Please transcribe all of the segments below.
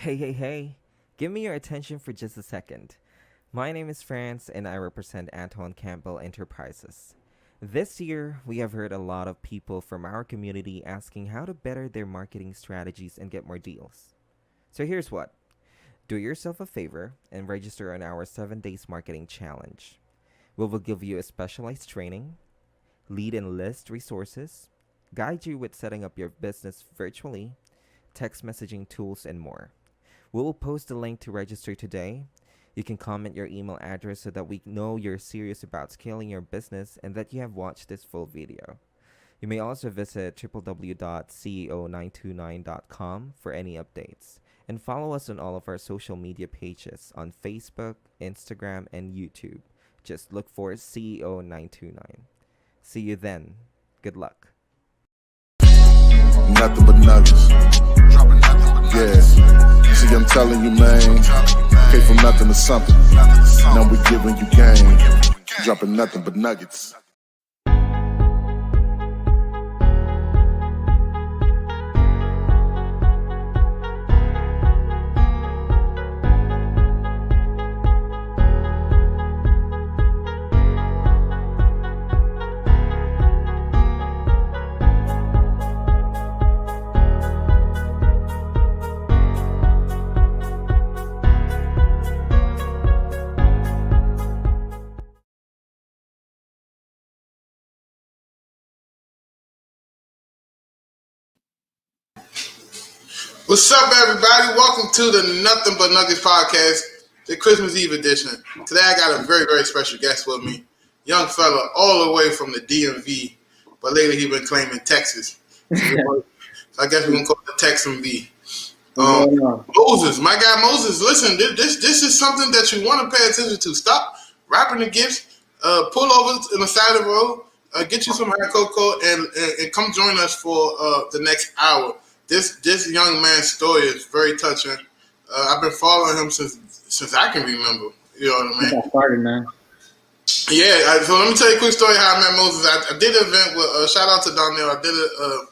Hey. Give me your attention for just a second. My name is France and I represent Antoine Campbell Enterprises. This year, we have heard a lot of people from our community asking how to better their marketing strategies and get more deals. So here's what. Do yourself a favor and register on our 7 days marketing challenge. We will give you a specialized training, lead and list resources, guide you with setting up your business virtually, text messaging tools, and more. We will post the link to register today. You can comment your email address so that we know you're serious about scaling your business and that you have watched this full video. You may also visit www.ceo929.com for any updates. And follow us on all of our social media pages on Facebook, Instagram, and YouTube. Just look for CEO929. See you then. Good luck. Nothing but nuggets. Yeah. See, I'm telling you, man. Came from nothing to something. Now we're giving you game. Dropping nothing but nuggets. What's up, everybody? Welcome to the Nothing But Nuggets podcast, the Christmas Eve edition. Today, I got a very, very special guest with me. Young fella all the way from the DMV, but later he been claiming Texas. So I guess we're going to call it the Texan V. Moses, my guy Moses, listen, this is something that you want to pay attention to. Stop wrapping the gifts, pull over on the side of the road, get you some hot cocoa, and come join us for the next hour. This young man's story is very touching. I've been following him since I can remember. You know what I mean? I started, man. Yeah. So let me tell you a quick story how I met Moses. I did an event with shout out to Donnell. I did an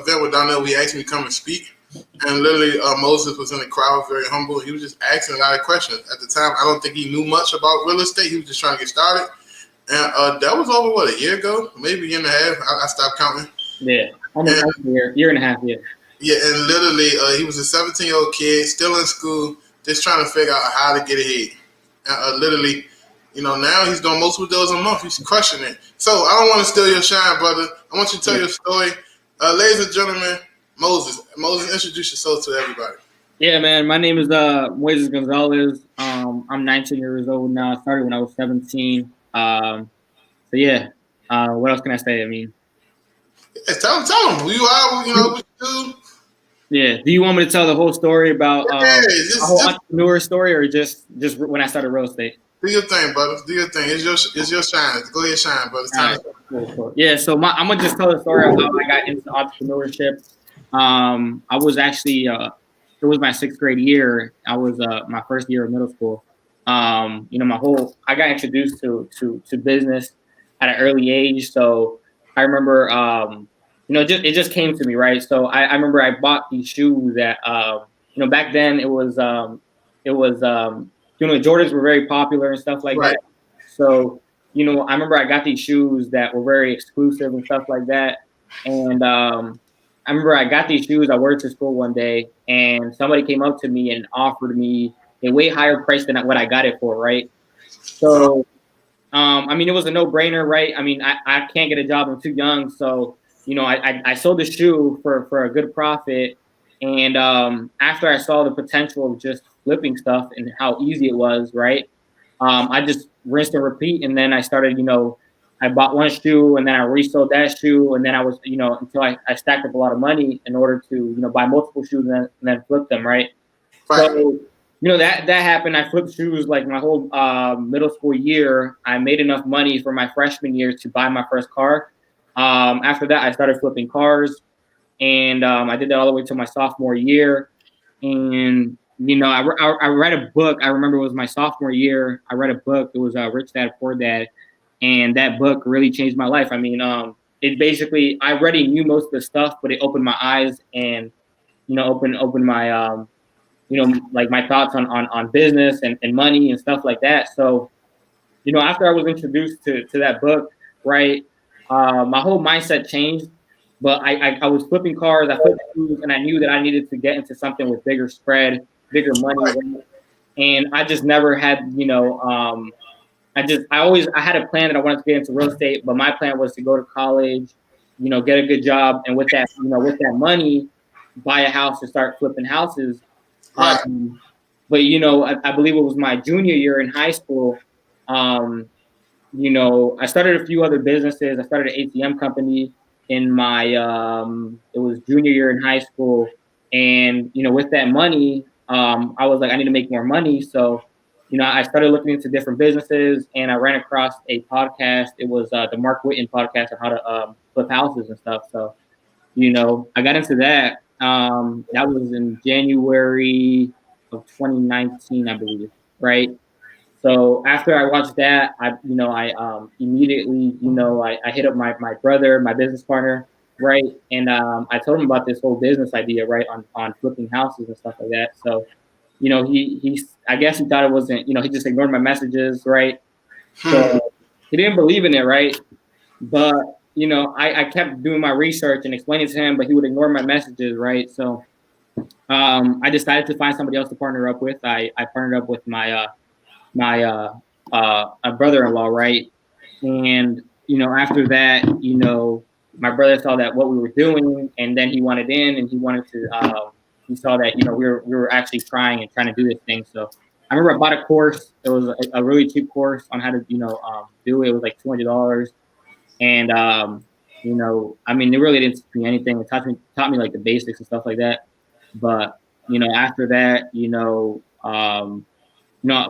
event with Donnell. He asked me to come and speak, and literally Moses was in the crowd, very humble. He was just asking a lot of questions. At the time, I don't think he knew much about real estate. He was just trying to get started, and that was over a year ago, maybe a year and a half. I stopped counting. Yeah. Almost a year and a half, yeah. Yeah, and literally, he was a 17-year-old kid, still in school, just trying to figure out how to get ahead. Literally, now he's doing multiple deals a month. He's crushing it. So I don't want to steal your shine, brother. I want you to tell your story. Ladies and gentlemen, Moses. Moses, introduce yourself to everybody. Yeah, man. My name is Moises Gonzalez. I'm 19 years old now. I started when I was 17. So, yeah. What else can I say? I mean, tell them who you are, what you do. Yeah. Do you want me to tell the whole story about the whole entrepreneur story, or just when I started real estate? Do your thing, brother. Do your thing. It's your shine. Go ahead, shine, brother. It's time. Right. Cool. Yeah. So I'm gonna just tell the story of how I got into entrepreneurship. I was actually it was my 6th grade year. I was my first year of middle school. I got introduced to business at an early age. So I remember it just came to me, right? So I remember I bought these shoes that, back then it was Jordans were very popular and stuff like that. So, I remember I got these shoes that were very exclusive and stuff like that. And I remember I got these shoes. I wore it to school one day, and somebody came up to me and offered me a way higher price than what I got it for, right? So, it was a no-brainer, right? I mean, I can't get a job. I'm too young, so I sold the shoe for a good profit. And after I saw the potential of just flipping stuff and how easy it was, right? I just rinsed and repeat. And then I started, I bought one shoe and then I resold that shoe. And then I was, until I stacked up a lot of money in order to, buy multiple shoes and then flip them, right? So, that happened. I flipped shoes like my whole middle school year. I made enough money for my freshman year to buy my first car. After that, I started flipping cars, and I did that all the way to my sophomore year. And, I read a book. I remember it was my sophomore year. I read a book. It was Rich Dad, Poor Dad. And that book really changed my life. I mean, it basically, I already knew most of the stuff, but it opened my eyes and, opened my, like my thoughts on business and money and stuff like that. So, after I was introduced to that book, right, my whole mindset changed. But I was flipping cars, I flipped shoes, and I knew that I needed to get into something with bigger spread, bigger money. Right. And I just never had, I had a plan that I wanted to get into real estate, but my plan was to go to college, get a good job, and with that money, buy a house and start flipping houses. Right. But I believe it was my junior year in high school. I started a few other businesses. I started an ATM company in my it was junior year in high school, and with that money, I was like, I need to make more money. So, I started looking into different businesses, and I ran across a podcast. It was the Mark Whitten podcast on how to flip houses and stuff. So, I got into that. That was in January of 2019, I believe, right? So after I watched that, I immediately, I hit up my brother, my business partner, right? And I told him about this whole business idea, right, on flipping houses and stuff like that. So, I guess he thought it wasn't, he just ignored my messages, right? So he didn't believe in it, right? But, I kept doing my research and explaining to him, but he would ignore my messages, right? So I decided to find somebody else to partner up with. I partnered up with my brother-in-law, right? And after that, my brother saw that what we were doing, and then he wanted in, and he wanted to. He saw that we were actually trying to do this thing. So I remember I bought a course. It was a really cheap course on how to do it. It was like $200, and I mean, it really didn't teach me anything. It taught me like the basics and stuff like that. But after that,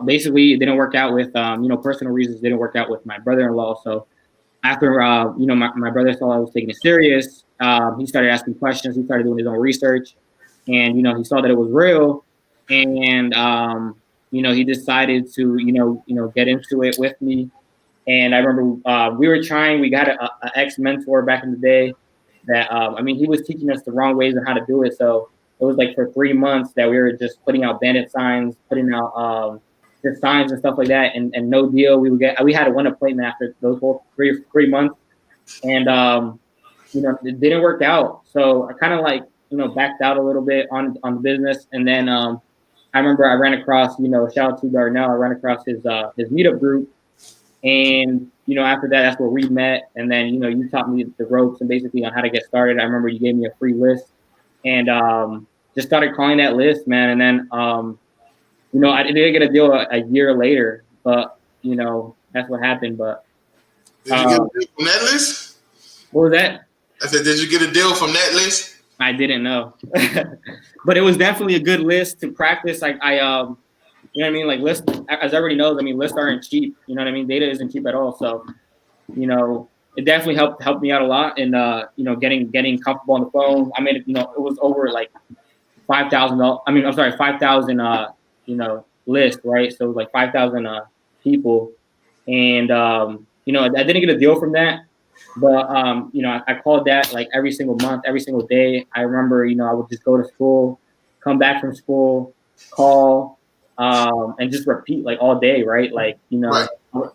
basically it didn't work out with, personal reasons. It didn't work out with my brother-in-law. So after, my brother saw I was taking it serious, he started asking questions. He started doing his own research, and, he saw that it was real, and, he decided to, get into it with me. And I remember we got an ex-mentor back in the day that, he was teaching us the wrong ways on how to do it. So it was like for 3 months that we were just putting out bandit signs, putting out just signs and stuff like that, and no deal. We had one appointment after those whole three months, and it didn't work out. So I kind of backed out a little bit on the business, and then I remember I ran across shout out to Darnell. I ran across his meetup group, and after that, that's where we met, and then you taught me the ropes and basically on how to get started. I remember you gave me a free list, and just started calling that list, man. And then I didn't get a deal a year later, but that's what happened. But did you get a deal from that list? What was that? I said, did you get a deal from that list? I didn't know, but it was definitely a good list to practice. Like you know what I mean? Like lists, as everybody knows, I mean, lists aren't cheap. You know what I mean? Data isn't cheap at all. So, it definitely helped me out a lot in getting comfortable on the phone. I made it. It was over like $5,000. I mean, I'm sorry, 5,000. List, right? So it was like 5,000 people, and I didn't get a deal from that, but I called that like every single month, every single day. I remember, I would just go to school, come back from school, call, and just repeat like all day, right? Like Right.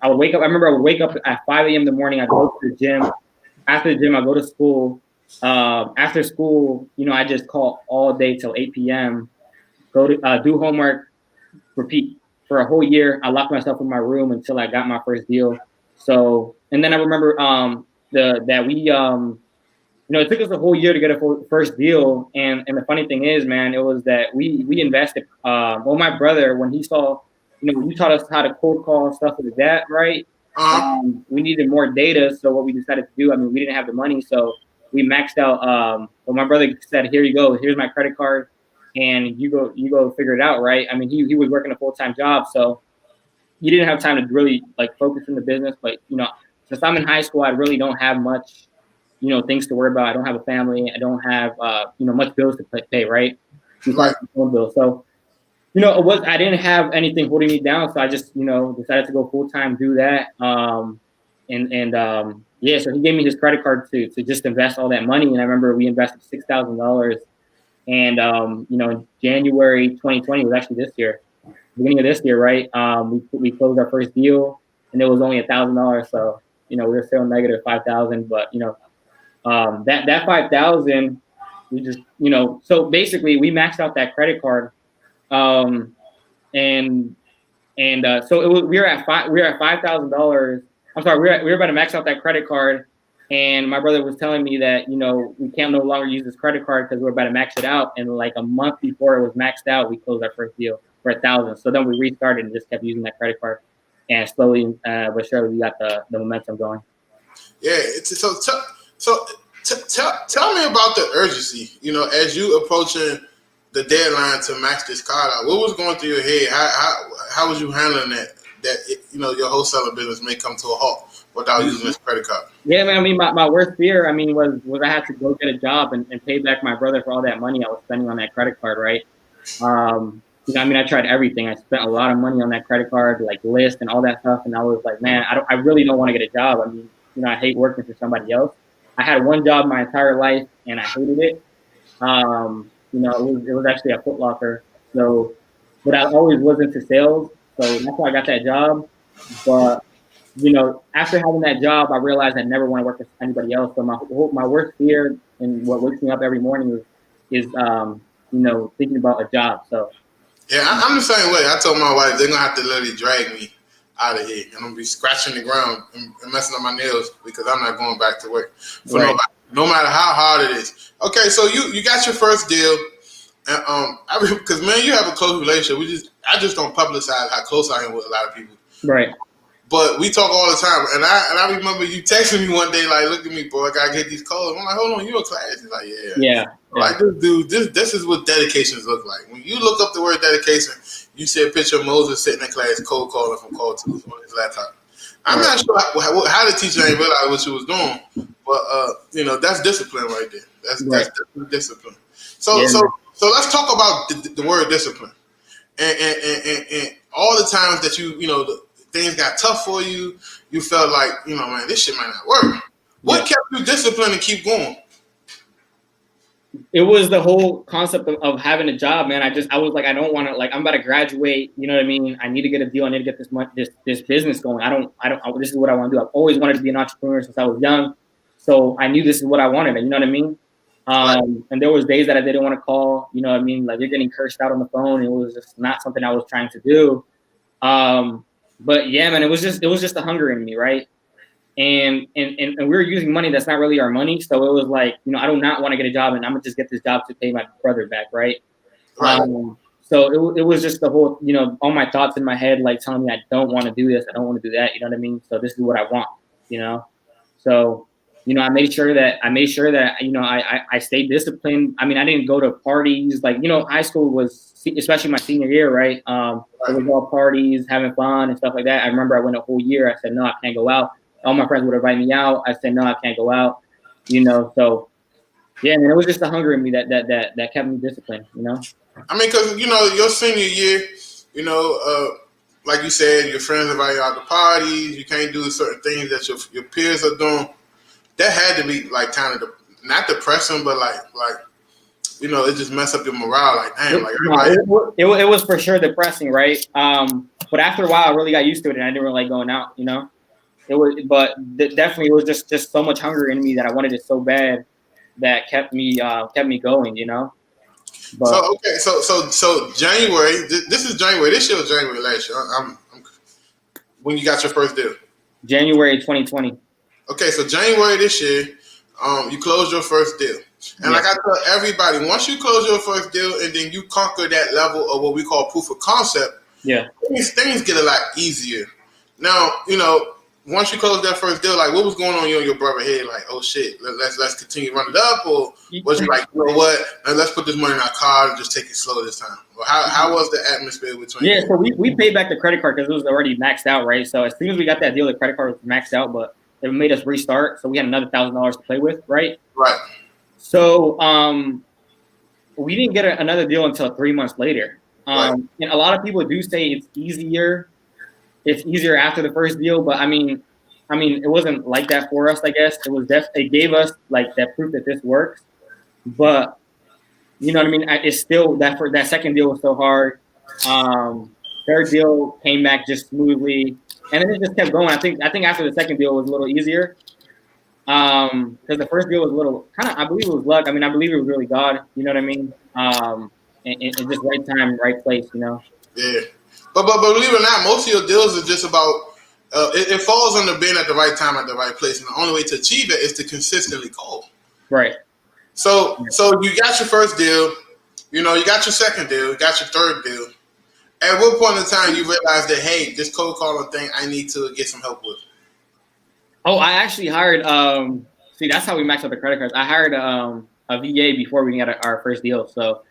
I would wake up. I remember I would wake up at 5 a.m. in the morning. I'd go to the gym. After the gym, I go to school. After school, I just call all day till 8 p.m. Go to do homework, repeat for a whole year. I locked myself in my room until I got my first deal. So, and then I remember that we it took us a whole year to get a first deal. And the funny thing is, man, it was that we invested. My brother, when he saw, you taught us how to cold call and stuff like that, right? We needed more data. So what we decided to do, I mean, we didn't have the money, so we maxed out. My brother said, "Here you go. Here's my credit card, and you go figure it out," right? I mean, he was working a full-time job, so he didn't have time to really like focus in the business. But since I'm in high school, I really don't have much, things to worry about. I don't have a family. I don't have much bills to pay, right? Besides the phone bill. So I didn't have anything holding me down, so I just decided to go full-time, do that. So he gave me his credit card to just invest all that money, and I remember we invested $6,000 And you know, in January 2020 was actually this year, beginning of this year, right? We closed our first deal, and it was only $1,000. So you know, we were still negative 5,000, but you know, that 5,000, we just, you know, so basically we maxed out that credit card, um, and so it was, we were at $5,000. I'm sorry, we were about to max out that credit card, and my brother was telling me that, you know, we can't no longer use this credit card because we're about to max it out. And like a month before it was maxed out, we closed our first deal for 1,000. So then we restarted and just kept using that credit card, and slowly but surely we got the momentum going. Yeah, tell me about the urgency. You know, as you approaching the deadline to max this card out, what was going through your head? How was you handling that? You know, your wholesaling business may come to a halt without using this credit card. Yeah, man. I mean, my worst fear, I mean, was I had to go get a job and pay back my brother for all that money I was spending on that credit card, right? You know, I mean, I tried everything. I spent a lot of money on that credit card, like list and all that stuff. And I was like, man, I really don't want to get a job. I mean, you know, I hate working for somebody else. I had one job my entire life, and I hated it. You know, it was actually a Foot Locker. So, but I always was into sales, so that's why I got that job. But you know, after having that job, I realized I never want to work for anybody else. So my worst fear and what wakes me up every morning is you know, thinking about a job. So yeah, I'm the same way. I told my wife they're gonna have to literally drag me out of here. I'm gonna be scratching the ground and messing up my nails because I'm not going back to work for right. nobody, no matter how hard it is. Okay, so you got your first deal, and because man, you have a close relationship. I just don't publicize how close I am with a lot of people. Right. But we talk all the time, and I remember you texting me one day like, "Look at me, boy, I gotta get these calls." I'm like, "Hold on, you in class?" He's like, "Yeah." Like this dude, this is what dedications look like. When you look up the word dedication, you see a picture of Moses sitting in class cold calling from call tools on his laptop. I'm not sure how the teacher ain't realize what she was doing, but you know, that's discipline right there. That's definitely discipline. So let's talk about the word discipline and all the times that you know things got tough for you. You felt like, you know, man, this shit might not work. What kept you disciplined and keep going? It was the whole concept of having a job, man. I was like, I don't want to, like, I'm about to graduate. You know what I mean? I need to get a deal. I need to get this business going. This is what I want to do. I've always wanted to be an entrepreneur since I was young. So I knew this is what I wanted. You know what I mean? And there was days that I didn't want to call, you know what I mean? Like, you're getting cursed out on the phone. It was just not something I was trying to do. But yeah, man, it was just the hunger in me, right? And we were using money that's not really our money. So it was like, you know, I do not want to get a job, and I'm gonna just get this job to pay my brother back, right? So it was just the whole, you know, all my thoughts in my head, like telling me I don't want to do this, I don't want to do that, you know what I mean? So this is what I want, you know? So, you know, I made sure that, you know, I stayed disciplined. I mean, I didn't go to parties. Like, you know, high school was, especially my senior year, right? It was all parties, having fun and stuff like that. I remember I went a whole year. I said, no, I can't go out. All my friends would invite me out. I said, no, I can't go out, you know? So yeah, man, it was just the hunger in me that kept me disciplined, you know? I mean, because, you know, your senior year, you know, like you said, your friends invite you out to parties. You can't do certain things that your peers are doing. That had to be like kind of not depressing, but like you know, it just messed up your morale. Like, damn, like everybody. It was for sure depressing, right? But after a while, I really got used to it, and I didn't really like going out, you know. It was, but definitely, it was just so much hunger in me that I wanted it so bad that kept me going, you know. But, so okay, so January. This is January. This year was January last year. I'm when you got your first deal. January 2020. Okay, so January this year, you closed your first deal. And like I tell everybody, once you close your first deal and then you conquer that level of what we call proof of concept, things get a lot easier. Now, you know, once you close that first deal, like what was going on in you and your brother head? Like, oh shit, let's continue to run it up, or was you like, you know what, let's put this money in our car and just take it slow this time? Or how was the atmosphere between you? Yeah, so we paid back the credit card because it was already maxed out, right? So as soon as we got that deal, the credit card was maxed out, but it made us restart, so we had another $1,000 to play with, right? Right. So we didn't get another deal until 3 months later. And a lot of people do say it's easier after the first deal, but I mean, it wasn't like that for us. I guess it was it gave us like that proof that this works. But you know what I mean? It's still that second deal was still hard. Third deal came back just smoothly, and then it just kept going. I think after the second deal was a little easier. Because the first deal was a little kind of, I believe it was luck. I mean, I believe it was really God. You know what I mean? And just right time, right place. You know? Yeah, but believe it or not, most of your deals are just about. It falls under being at the right time at the right place, and the only way to achieve it is to consistently call. Right. So you got your first deal, you got your second deal, you got your third deal. At what point in time you realize that, hey, this cold calling thing I need to get some help with? Oh, I actually hired. See, that's how we maxed out the credit cards. I hired a VA before we got our first deal. So,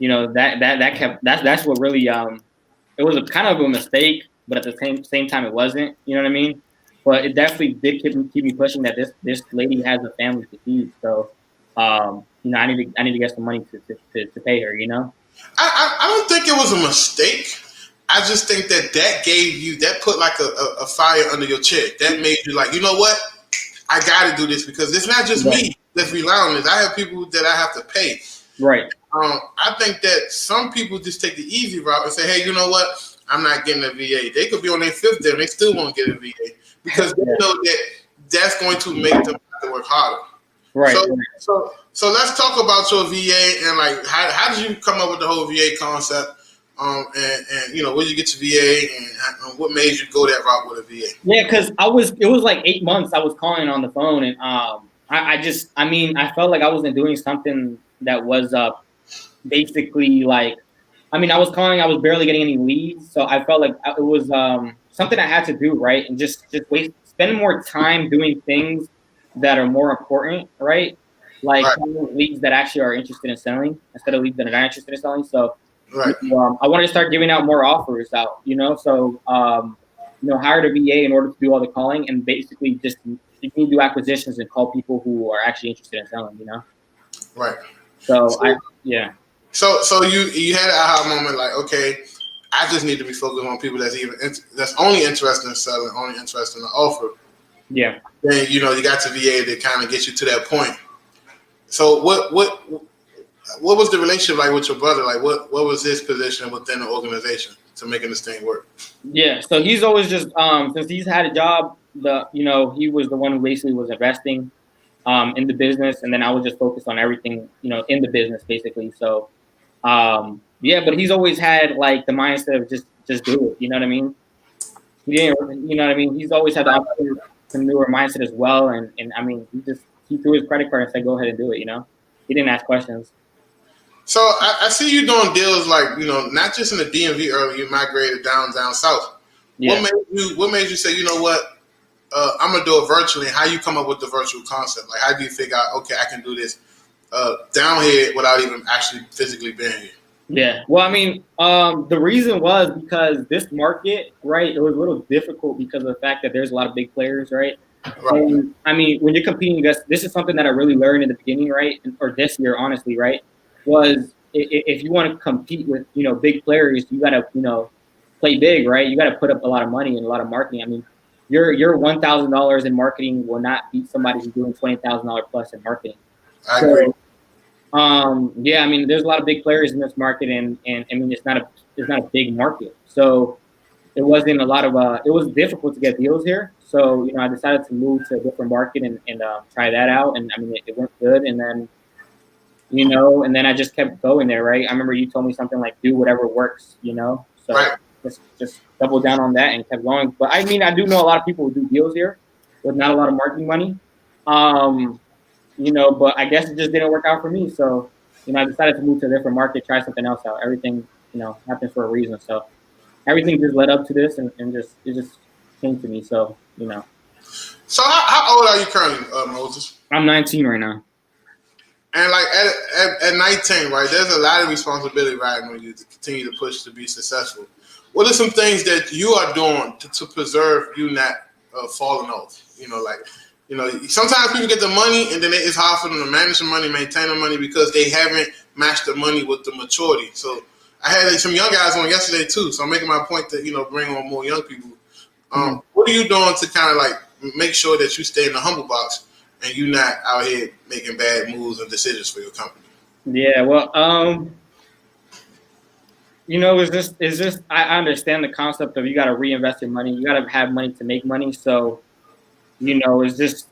that's what really it was a kind of a mistake, but at the same time it wasn't. You know what I mean? But it definitely did keep me pushing that this lady has a family to feed. So, I need to get some money to pay her. You know? I don't think it was a mistake. I just think that put like a fire under your chest. That made you like, you know what? I got to do this because it's not just me that's relying on this. I have people that I have to pay. Right. I think that some people just take the easy route and say, hey, you know what? I'm not getting a VA. They could be on their fifth deal and they still won't get a VA because they know that that's going to make them have to work harder. Right. So let's talk about your VA and like how did you come up with the whole VA concept? And where did you get your VA and what made you go that route with a VA? Yeah, because it was like 8 months I was calling on the phone, and I felt like I wasn't doing something that was basically like, I was calling, I was barely getting any leads, so I felt like it was something I had to do, right? And just spend more time doing things that are more important, right? Like leads that actually are interested in selling instead of leads that are not interested in selling. So. Right. I wanted to start giving out more offers out, So, hired a VA in order to do all the calling and basically just you can do acquisitions and call people who are actually interested in selling, Right. So So you had an aha moment like, okay, I just need to be focused on people that's only interested in selling, only interested in the offer. Yeah. Then you got the VA to kind of get you to that point. So what was the relationship like with your brother? Like, what was his position within the organization to making this thing work? Yeah, so he's always just since he's had a job, he was the one who basically was investing in the business, and then I was just focused on everything, in the business basically. So, but he's always had like the mindset of just do it. You know what I mean? He didn't, you know what I mean? He's always had the entrepreneur mindset as well, and he threw his credit card and said, "Go ahead and do it." He didn't ask questions. So I see you doing deals like, not just in the DMV earlier, you migrated down south. Yeah. What made you say, you know what, I'm going to do it virtually? How you come up with the virtual concept? Like, how do you figure out, okay, I can do this down here without even actually physically being here? Yeah. Well, the reason was because this market, right, it was a little difficult because of the fact that there's a lot of big players, right? Right. And, when you're competing against, this is something that I really learned in the beginning, right, or this year, honestly, right? Was if you want to compete with, big players, you got to, play big, right? You got to put up a lot of money and a lot of marketing. Your $1,000 in marketing will not beat somebody who's doing $20,000 plus in marketing. I agree. There's a lot of big players in this market, and it's not a big market. So it wasn't a lot of it was difficult to get deals here. So I decided to move to a different market and try that out, and it went good, and then. And then I just kept going there, right? I remember you told me something like, do whatever works, So right. just double down on that and kept going. But I do know a lot of people who do deals here with not a lot of marketing money. But I guess it just didn't work out for me. So, I decided to move to a different market, try something else out. Everything, happens for a reason. So everything just led up to this and it just came to me. So, So how old are you currently, Moses? I'm 19 right now. And like at 19, right, there's a lot of responsibility riding on you to continue to push to be successful. What are some things that you are doing to preserve you not falling off? Sometimes people get the money and then it's hard for them to manage the money, maintain the money because they haven't matched the money with the maturity. So I had some young guys on yesterday too. So I'm making my point to, bring on more young people. What are you doing to kind of like make sure that you stay in the humble box and you're not out here making bad moves and decisions for your company? Yeah, well, it's just I understand the concept of you got to reinvest your money. You got to have money to make money. So, it's just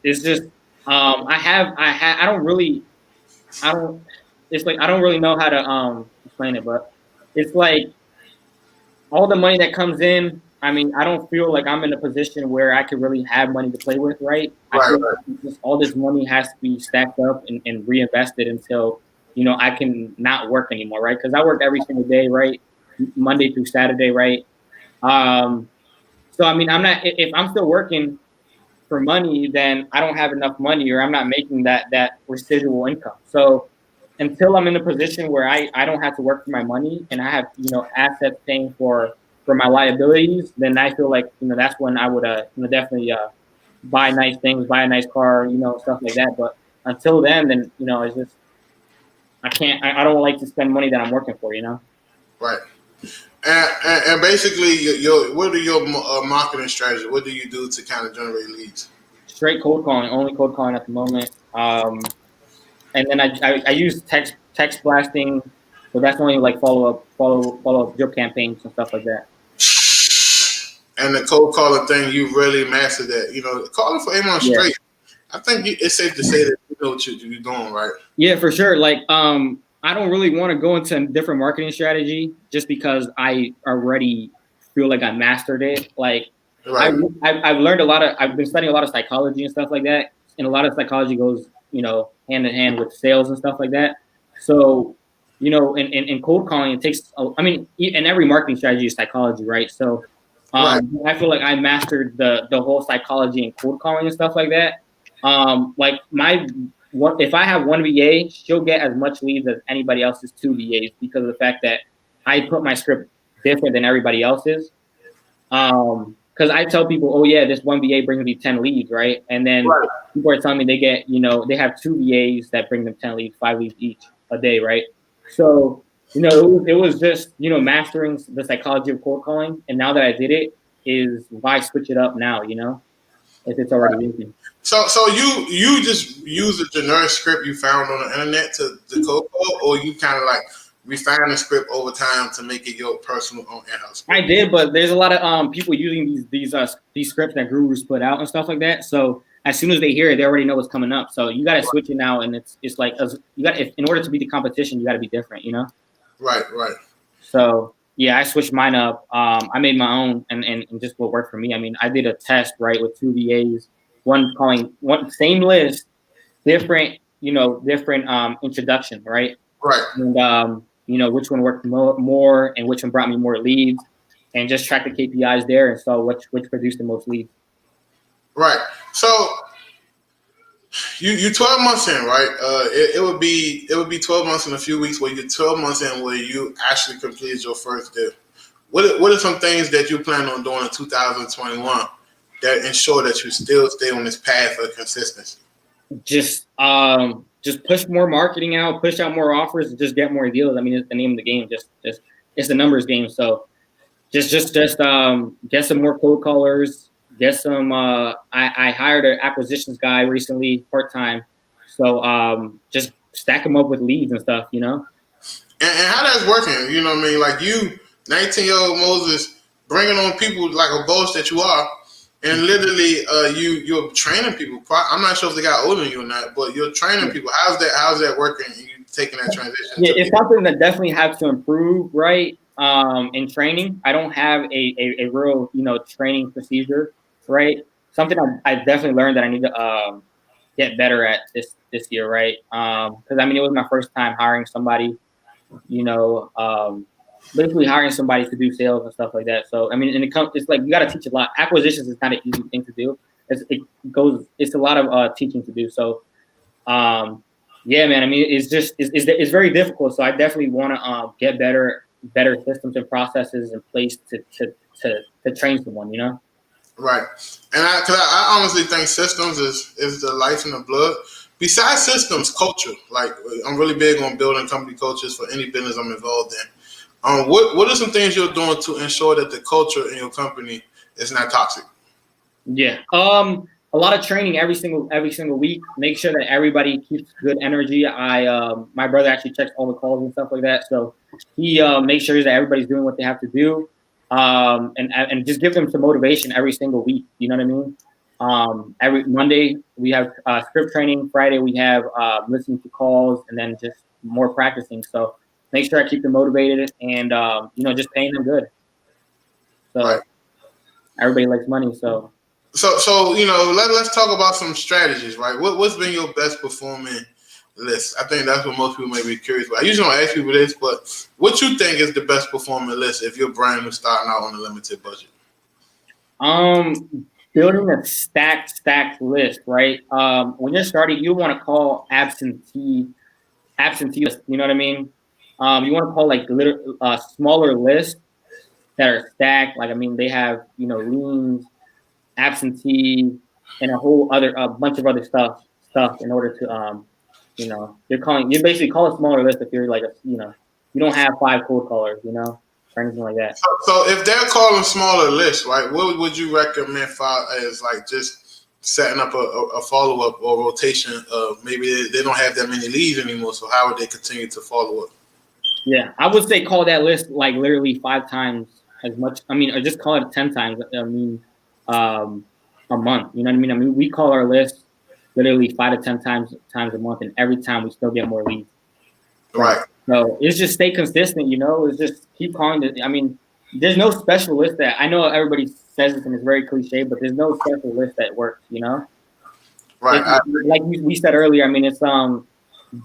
I don't really I don't it's like I don't really know how to explain it, but it's like all the money that comes in, I mean, I don't feel like I'm in a position where I could really have money to play with, right? I Right, feel right, like all this money has to be stacked up and reinvested until, I can not work anymore, right? Because I work every single day, right? Monday through Saturday, right? Um, so I mean, if I'm still working for money, then I don't have enough money, or I'm not making that residual income. So until I'm in a position where I don't have to work for my money and I have assets paying for my liabilities, then I feel like that's when I would definitely buy nice things, buy a nice car, stuff like that. But until then it's just I don't like to spend money that I'm working for. right. And basically, what are your marketing strategy? What do you do to kind of generate leads? Straight cold calling, only cold calling at the moment. And then I use text blasting, but that's only like follow up job campaigns and stuff like that. And the cold calling thing, you really mastered that. Calling for 8 months Yeah. straight. I think it's safe to say that you know what you're doing, right? Yeah, for sure. Like, I don't really want to go into a different marketing strategy just because I already feel like I mastered it. Like, Right, I've learned a lot of. I've been studying a lot of psychology and stuff like that, and a lot of psychology goes, hand in hand with sales and stuff like that. So, in cold calling, it takes. I mean, and every marketing strategy is psychology, right? So, right, I feel like I mastered the whole psychology and cold calling and stuff like that. Like if I have one VA, she'll get as much leads as anybody else's two VAs because of the fact that I put my script different than everybody else's. Because I tell people, oh yeah, this one VA brings me 10 leads, right? And then right, people are telling me they get, they have two VAs that bring them 10 leads, 5 leads each a day, right? So, it was just, mastering the psychology of cold calling. And now that I did it, is why switch it up now, if it's already working. So you just use a generic script you found on the internet to code call, or you kind of like refine the script over time to make it your personal own in-house script? I did, but there's a lot of people using these scripts that gurus put out and stuff like that. So as soon as they hear it, they already know what's coming up. So you got to switch it now, and it's like you got in order to beat the competition, you got to be different. Right, right. So yeah, I switched mine up. I made my own, and just what worked for me. I mean, I did a test right with two VAs, one calling one same list, different introduction, right? Right, And which one worked more and which one brought me more leads, and just track the KPIs there and saw which produced the most leads. right. So you 12 months in, right? It would be 12 months in a few weeks where you're 12 months in where you actually completed your first deal. What are some things that you plan on doing in 2021 that ensure that you still stay on this path of consistency? Just push more marketing out, push out more offers, and just get more deals. I mean, it's the name of the game. Just it's the numbers game. So just get some more cold callers. Get some. I hired an acquisitions guy recently, part time. So just stack them up with leads and stuff. And how that's working? You know what I mean? Like you, 19-year-old Moses, bringing on people like a boss that you are, and literally you're training people. I'm not sure if they got older than you or not, but you're training people. How's that working? And you taking that transition? Yeah, it's something that definitely has to improve, right? In training, I don't have a real training procedure, right? Something I definitely learned that I need to get better at this year, right? Because I mean, it was my first time hiring somebody, basically hiring somebody to do sales and stuff like that. So I mean, it's like you got to teach a lot. Acquisitions is not an easy thing to do. It's a lot of teaching to do. So yeah, man. I mean, it's very difficult. So I definitely want to get better systems and processes in place to train someone. Right. And I honestly think systems is the life and the blood. Besides systems, culture. Like I'm really big on building company cultures for any business I'm involved in. What are some things you're doing to ensure that the culture in your company is not toxic? Yeah. a lot of training every single week. Make sure that everybody keeps good energy. My brother actually checks all the calls and stuff like that. So he makes sure that everybody's doing what they have to do, and just give them some motivation every single week. You know what I mean? Every Monday we have script training. Friday we have listening to calls, and then just more practicing. So make sure I keep them motivated, and just paying them good. So Right. everybody likes money, so. So let's talk about some strategies, right? What's been your best performing list? I think that's what most people may be curious about. I usually don't ask people this, but what you think is the best performing list if you're brand new starting out on a limited budget? Building a stacked list, right? When you're starting, you want to call absentee list. You know what I mean? You want to call like smaller lists that are stacked. Like, I mean, they have liens, absentee, and a bunch of other stuff in order to you basically call a smaller list if you're like you don't have 5 cold callers, or anything like that. So if they're calling smaller lists, right, what would you recommend as like just setting up a follow up or rotation of maybe they don't have that many leads anymore, so how would they continue to follow up? Yeah, I would say call that list like literally 5 times as much. I mean, or just call it 10 times. I mean, a month. You know what I mean? I mean, we call our list literally 5 to 10 times a month, and every time we still get more leads. Right. So it's just stay consistent. It's just keep calling it. I mean, there's no special list that I know everybody says this and it's very cliche, but there's no special list that works. Right. Like we said earlier. I mean, it's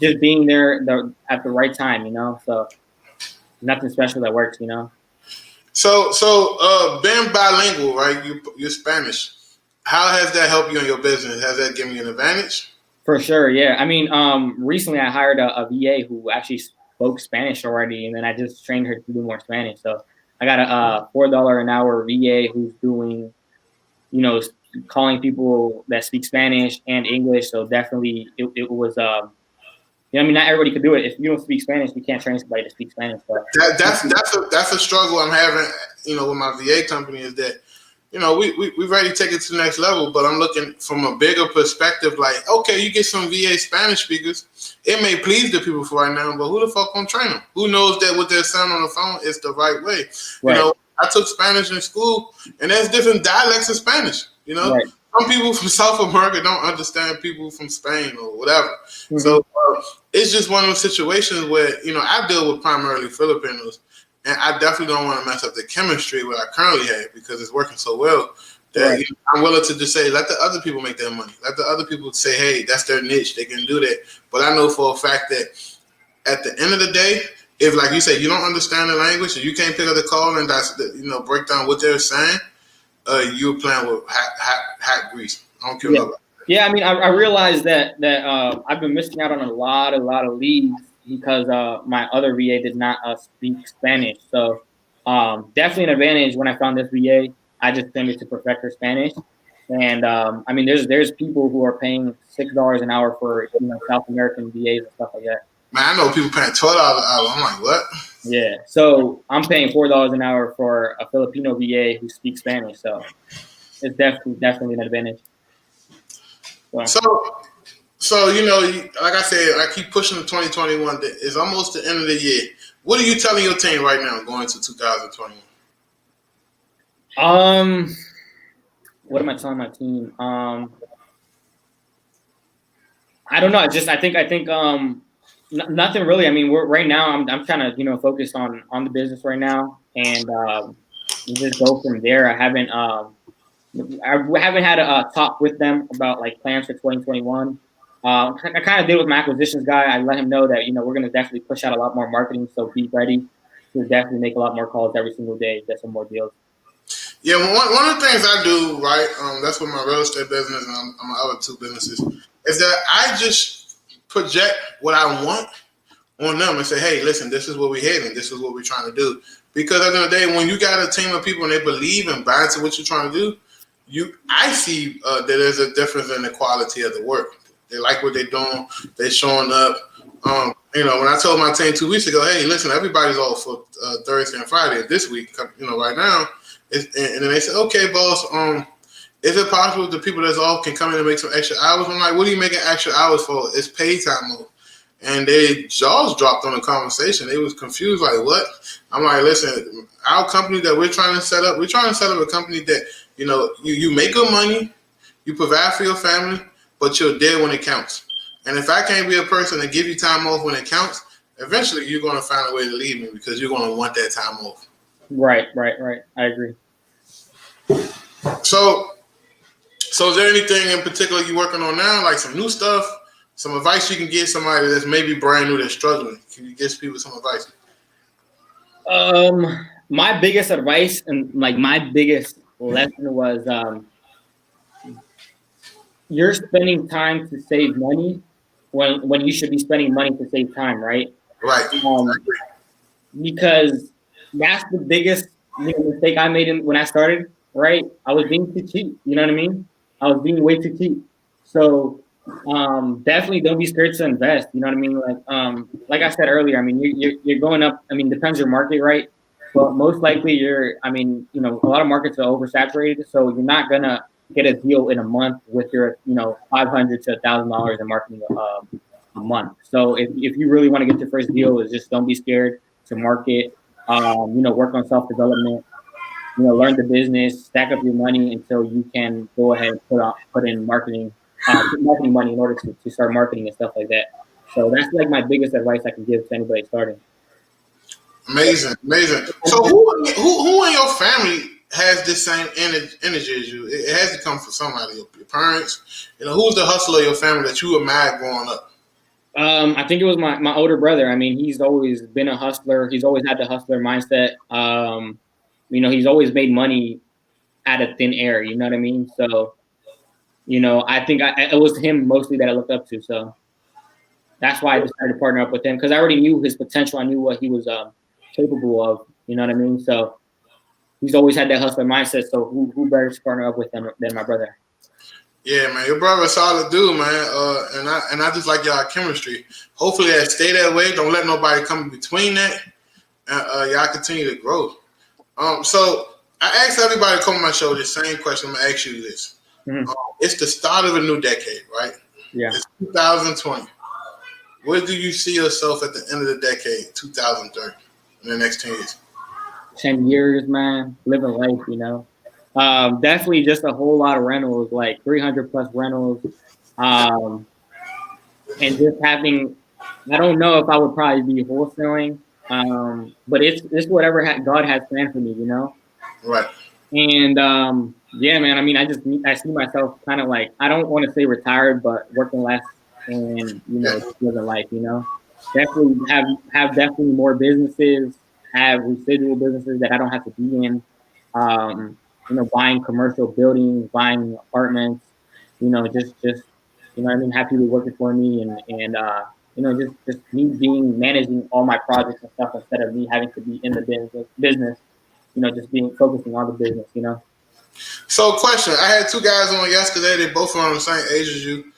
just being there at the right time. So nothing special that works. So being bilingual, right? You're Spanish. How has that helped you in your business? Has that given you an advantage? For sure, yeah. I mean, recently I hired a VA who actually spoke Spanish already, and then I just trained her to do more Spanish. So I got a $4 an hour VA who's doing, calling people that speak Spanish and English. So definitely, it was. I mean, not everybody could do it. If you don't speak Spanish, you can't train somebody to speak Spanish. But that's a struggle I'm having. With my VA company is that. We've already taken it to the next level, but I'm looking from a bigger perspective. Like, okay, you get some VA Spanish speakers. It may please the people for right now, but who the fuck gonna train them? Who knows that what they're saying on the phone is the right way? Right. I took Spanish in school, and there's different dialects of Spanish. Right. Some people from South America don't understand people from Spain or whatever. Mm-hmm. So it's just one of those situations where I deal with primarily Filipinos. And I definitely don't want to mess up the chemistry what I currently have because it's working so well that I'm willing to just say, let the other people make their money. Let the other people say, hey, that's their niche. They can do that. But I know for a fact that at the end of the day, if, like you say, you don't understand the language and you can't pick up the call and break down what they're saying, you're playing with hot grease. I don't care about that. Yeah, I mean, I realized that I've been missing out on a lot of leads because my other VA did not speak Spanish. So definitely an advantage when I found this VA. I just sent it to perfect her Spanish. And I mean, there's people who are paying $6 an hour for South American VAs and stuff like that. Man, I know people paying $12 an hour. I'm like, what? Yeah. So I'm paying $4 an hour for a Filipino VA who speaks Spanish. So it's definitely an advantage. So, like I said, I keep pushing to 2021. It's almost the end of the year. What are you telling your team right now going into 2021? What am I telling my team? I don't know. I think nothing really. I mean, we're right now. I'm kind of focused on the business right now, and we just go from there. I haven't had a talk with them about like plans for 2021. I kind of did with my acquisitions guy. I let him know that we're going to definitely push out a lot more marketing, so be ready to definitely make a lot more calls every single day, get some more deals. Yeah, one of the things I do, right, that's with my real estate business and my other 2 businesses, is that I just project what I want on them and say, hey, listen, this is what we're heading. This is what we're trying to do. Because at the end of the day, when you got a team of people and they believe and buy into what you're trying to do, I see that there's a difference in the quality of the work. They like what they're doing. They're showing up. When I told my team 2 weeks ago, hey, listen, everybody's off for Thursday and Friday this week, right now. And then they said, okay, boss, is it possible the people that's off can come in and make some extra hours? I'm like, what are you making extra hours for? It's paid time off. And they jaws dropped on the conversation. They was confused, like, what? I'm like, listen, our company that we're trying to set up a company that, you make good money, you provide for your family, but you're there when it counts. And if I can't be a person to give you time off when it counts, eventually you're going to find a way to leave me because you're going to want that time off. Right. I agree. So is there anything in particular you're working on now, like some new stuff, some advice you can give somebody that's maybe brand new that's struggling? Can you give people some advice? My biggest advice and like my biggest lesson was you're spending time to save money when you should be spending money to save time, right? Right. Because that's the biggest mistake I made when I started, right? I was being too cheap. You know what I mean? I was being way too cheap. So definitely don't be scared to invest. You know what I mean? Like I said earlier, I mean, you're going up. I mean, depends your market, right? But most likely a lot of markets are oversaturated. So you're not going to get a deal in a month with your, $500 to $1,000 in marketing a month. So if you really want to get your first deal, is just don't be scared to market, work on self-development, learn the business, stack up your money until you can go ahead and put in marketing money in order to start marketing and stuff like that. So that's like my biggest advice I can give to anybody starting. Amazing. So who in your family has this same energy as you? It has to come from somebody, your parents. Who's the hustler of your family that you admired growing up? I think it was my older brother. I mean, he's always been a hustler. He's always had the hustler mindset. He's always made money out of thin air. You know what I mean? So, I think it was him mostly that I looked up to. So that's why I decided to partner up with him because I already knew his potential. I knew what he was capable of. You know what I mean? So he's always had that hustler mindset. So who better to partner up with than my brother? Yeah, man, your brother's a solid dude, man. And I just like y'all chemistry. Hopefully that stay that way. Don't let nobody come in between that. And y'all continue to grow. So I asked everybody to come on my show this same question. I'm gonna ask you this. Mm-hmm. It's the start of a new decade, right? Yeah. It's 2020. Where do you see yourself at the end of the decade, 2030, in the next 10 years? 10 years, man, living life, definitely just a whole lot of rentals, like 300 plus rentals. And just having, I don't know if I would probably be wholesaling, but it's whatever God has planned for me, Right. And yeah, man, I mean, I see myself kind of like, I don't want to say retired, but working less and, living life, definitely have definitely more businesses, have residual businesses that I don't have to be in, buying commercial buildings, buying apartments, just I mean, have people working for me and just me managing all my projects and stuff instead of me having to be in the business, just focusing on the business, So question, I had two guys on yesterday, they both around the same age as you.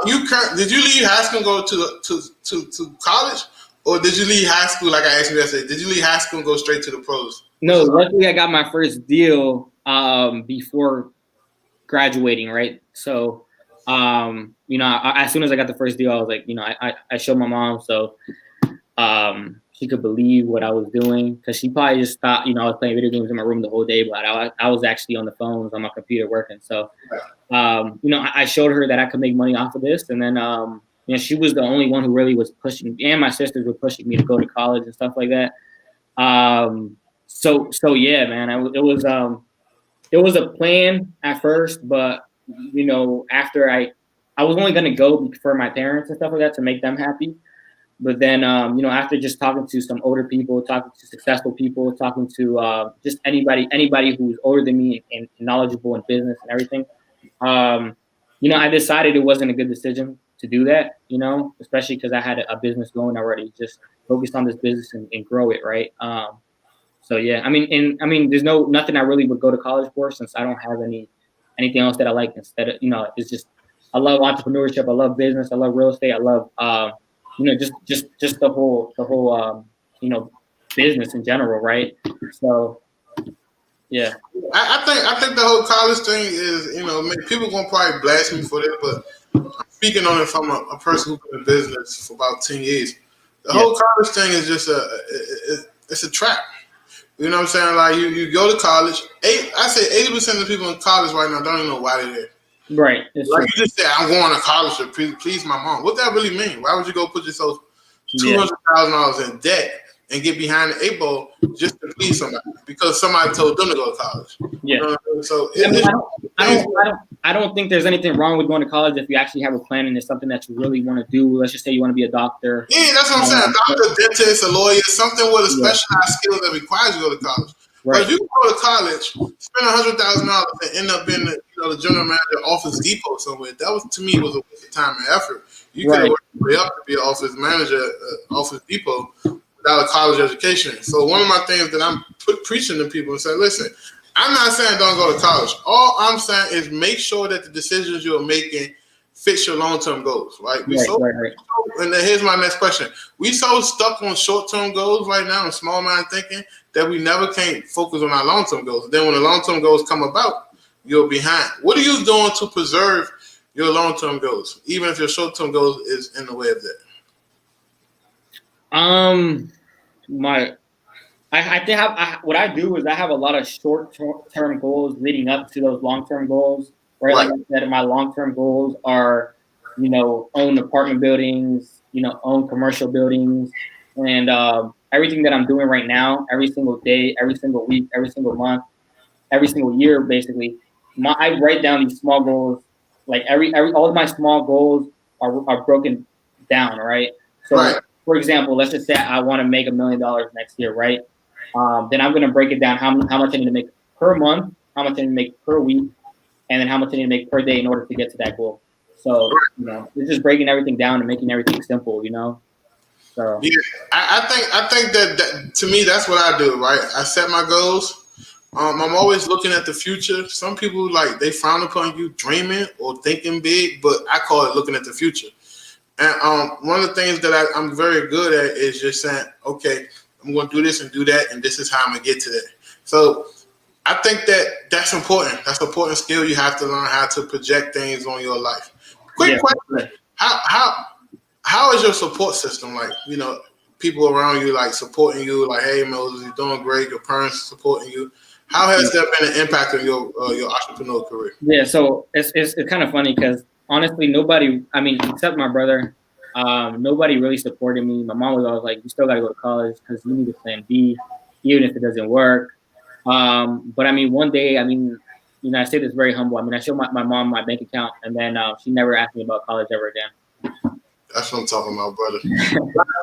Did you leave high school and go to college? Or did you leave high school, like I asked you yesterday, did you leave high school and go straight to the pros? No, luckily I got my first deal before graduating, right? So, as soon as I got the first deal, I was like, I showed my mom so she could believe what I was doing. Because she probably just thought, I was playing video games in my room the whole day, but I was actually on the phones on my computer working. So, I showed her that I could make money off of this. And then, she was the only one who really was pushing, and my sisters were pushing me to go to college and stuff like that. So yeah, man, it was a plan at first, but after I was only going to go for my parents and stuff like that to make them happy. But then, after just talking to some older people, talking to successful people, talking to just anybody who's older than me and knowledgeable in business and everything, I decided it wasn't a good decision to do that, especially because I had a business going already, just focused on this business and grow it, right? So yeah, I mean, there's nothing I really would go to college for since I don't have anything else that I like instead of, it's just, I love entrepreneurship. I love business. I love real estate. I love, just the whole business in general. Right. So Yeah. I think the whole college thing is, people gonna probably blast me for this, but I'm speaking on it from a person who's been in business for about 10 years. The Yeah. whole college thing is just it's a trap. You know what I'm saying? Like you go to college. I say 80% of the people in college right now don't even know why they're there. Right. It's Like true. you just said, I'm going to college to please my mom. What that really mean? Why would you go put yourself $200,000 in debt and get behind the 8 ball just to please somebody because somebody told them to go to college? Yeah. You know what I mean? So I don't think there's anything wrong with going to college if you actually have a plan and it's something that you really want to do. Let's just say you want to be a doctor. Yeah, that's what I'm saying. A doctor, dentist, a lawyer, something with a specialized skill that requires you to go to college. Right. But if you go to college, spend $100,000 and end up in the general manager Office Depot somewhere, that was to me was a waste of time and effort. You could have worked your way up to be an office manager, Office Depot, without a college education. So one of my things that I'm preaching to people and saying, listen, I'm not saying don't go to college. All I'm saying is make sure that the decisions you're making fit your long-term goals, right? And then here's my next question. We so stuck on short-term goals right now and small mind thinking that we never can't focus on our long-term goals. Then when the long-term goals come about, you're behind. What are you doing to preserve your long-term goals, even if your short-term goals is in the way of that? What I do is I have a lot of short-term goals leading up to those long-term goals. Right. Like I said, my long-term goals are, own apartment buildings, own commercial buildings, and everything that I'm doing right now, every single day, every single week, every single month, every single year, basically, I write down these small goals. Like all of my small goals are broken down, right? So, for example, let's just say I want to make $1 million next year, right? Then I'm going to break it down how much I need to make per month, how much I need to make per week, and then how much I need to make per day in order to get to that goal. So, it's just breaking everything down and making everything simple, So yeah, I think that to me that's what I do, right? I set my goals. I'm always looking at the future. Some people they frown upon you dreaming or thinking big, but I call it looking at the future. And one of the things that I'm very good at is just saying, okay, I'm going to do this and do that, and this is how I'm going to get to that. So I think that's important. That's an important skill. You have to learn how to project things on your life. Quick question. How is your support system? People around you, supporting you, hey, Moses, you're doing great. Your parents supporting you. How has that been an impact on your entrepreneurial career? Yeah, so it's kind of funny because honestly, nobody, except my brother, nobody really supported me. My mom was always like, you still got to go to college because you need a plan B, even if it doesn't work. But one day, I say this very humble. I showed my mom my bank account, and then she never asked me about college ever again. That's what I'm talking about, brother.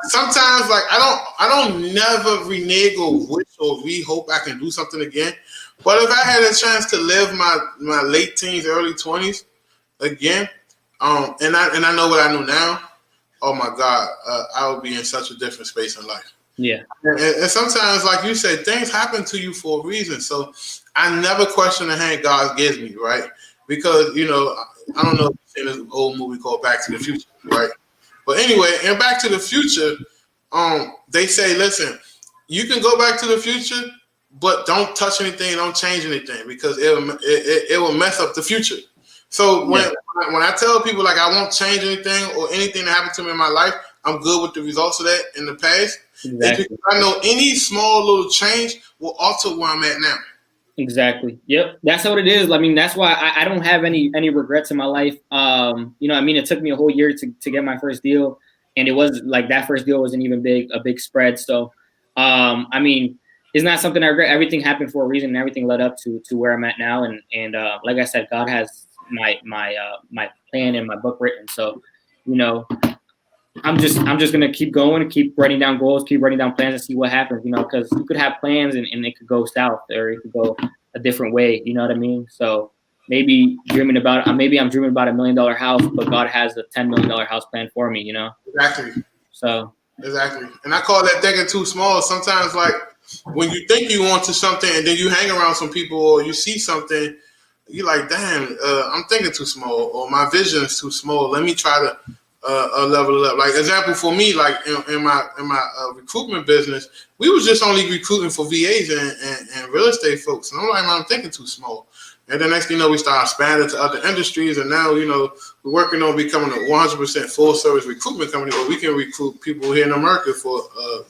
Sometimes, I don't never renege or wish or hope I can do something again. But if I had a chance to live my late teens, early 20s again, and I know what I know now, oh my God, I would be in such a different space in life. Yeah. And sometimes, like you said, things happen to you for a reason. So I never question the hand God gives me, right? Because, I don't know if you've seen this old movie called Back to the Future, right? But anyway, in Back to the Future, they say, listen, you can go back to the future, but don't touch anything, don't change anything, because it will mess up the future. So when I tell people I won't change anything or anything that happened to me in my life, I'm good with the results of that in the past. Exactly. Because I know any small little change will alter where I'm at now. Exactly. Yep. That's what it is. That's why I don't have any regrets in my life. It took me a whole year to get my first deal, and it was that first deal wasn't even a big spread. So, it's not something I regret. Everything happened for a reason, and everything led up to where I'm at now. And like I said, God has my plan and my book written. So, I'm just gonna keep going, keep writing down goals, keep writing down plans, and see what happens. Because you could have plans and it could go south, or it could go a different way. You know what I mean? So maybe I'm dreaming about $1 million house, but God has a $10 million house plan for me. Exactly. So exactly, and I call that thinking too small. Sometimes, when you think you want to something, and then you hang around some people, or you see something, you're like, damn, I'm thinking too small, or my vision is too small. Let me try to level it up. Like example for me, like in my recruitment business, we was just only recruiting for VAs and real estate folks. And I'm like, man, I'm thinking too small. And the next thing you know, we start expanding to other industries, and now we're working on becoming a 100% full service recruitment company where we can recruit people here in America for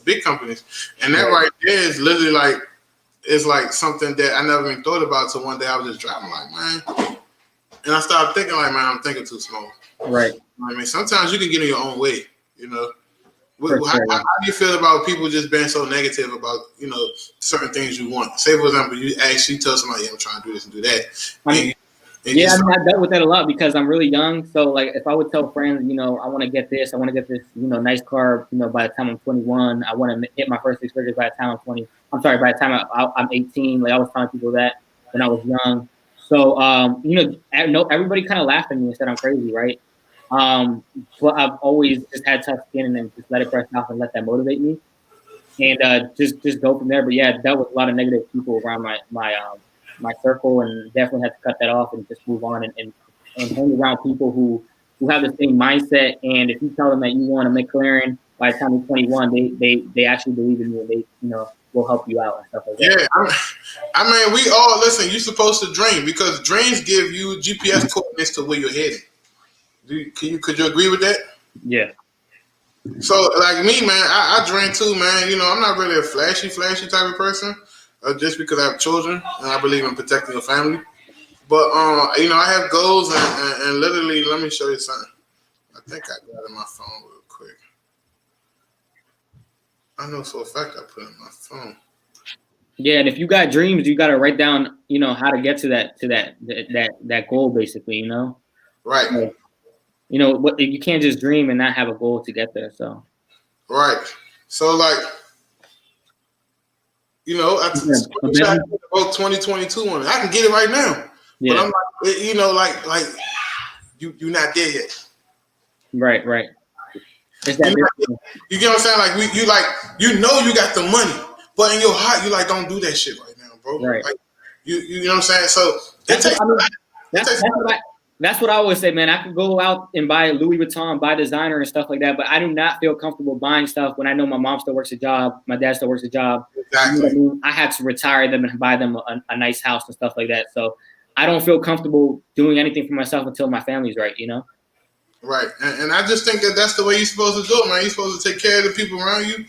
big companies. And that right there is literally like it's like something that I never even thought about. So one day I was just driving like, man, and I started thinking like, man, I'm thinking too small. Right. I mean, sometimes you can get in your own way. How do you feel about people just being so negative about certain things you want? Say, for example, you tell somebody, yeah, I'm trying to do this and do that. I dealt with that a lot because I'm really young. So, like, if I would tell friends, I want to get this, nice car, by the time I'm 21, I want to hit my first 6 figures by the time I'm 20. I'm sorry, by the time I'm 18. Like, I was telling people that when I was young. So, everybody kind of laughed at me and said I'm crazy, right? But I've always just had tough skin and then just let it press off and let that motivate me, and just go from there. But yeah, dealt with a lot of negative people around my circle, and definitely had to cut that off and just move on and hang around people who have the same mindset. And if you tell them that you want a McLaren by the time you're 21, they actually believe in you and they will help you out and stuff like that. Yeah, I mean, we all listen. You're supposed to dream because dreams give you GPS coordinates to where you're headed. Could you agree with that? Yeah. So like me, man, I dream too, man. I'm not really a flashy type of person, just because I have children and I believe in protecting your family. But I have goals and literally, let me show you something. I think I got it in my phone real quick. I know for a fact I put it in my phone. Yeah, and if you got dreams, you got to write down, how to get to that goal, basically, Right. So, what you can't just dream and not have a goal to get there. So. Right. So like, I wrote 2022 on it. I can get it right now. Yeah. But I'm like, you're not there yet. Right. You get what I'm saying? Like you got the money, but in your heart you like don't do that shit right now, bro. Right. Like you know what I'm saying? So that's what I always say, man. I could go out and buy Louis Vuitton, buy designer and stuff like that, but I do not feel comfortable buying stuff when I know my mom still works a job, my dad still works a job. Exactly. I had to retire them and buy them a nice house and stuff like that. So I don't feel comfortable doing anything for myself until my family's right, Right, and I just think that that's the way you're supposed to do it, man. You're supposed to take care of the people around you.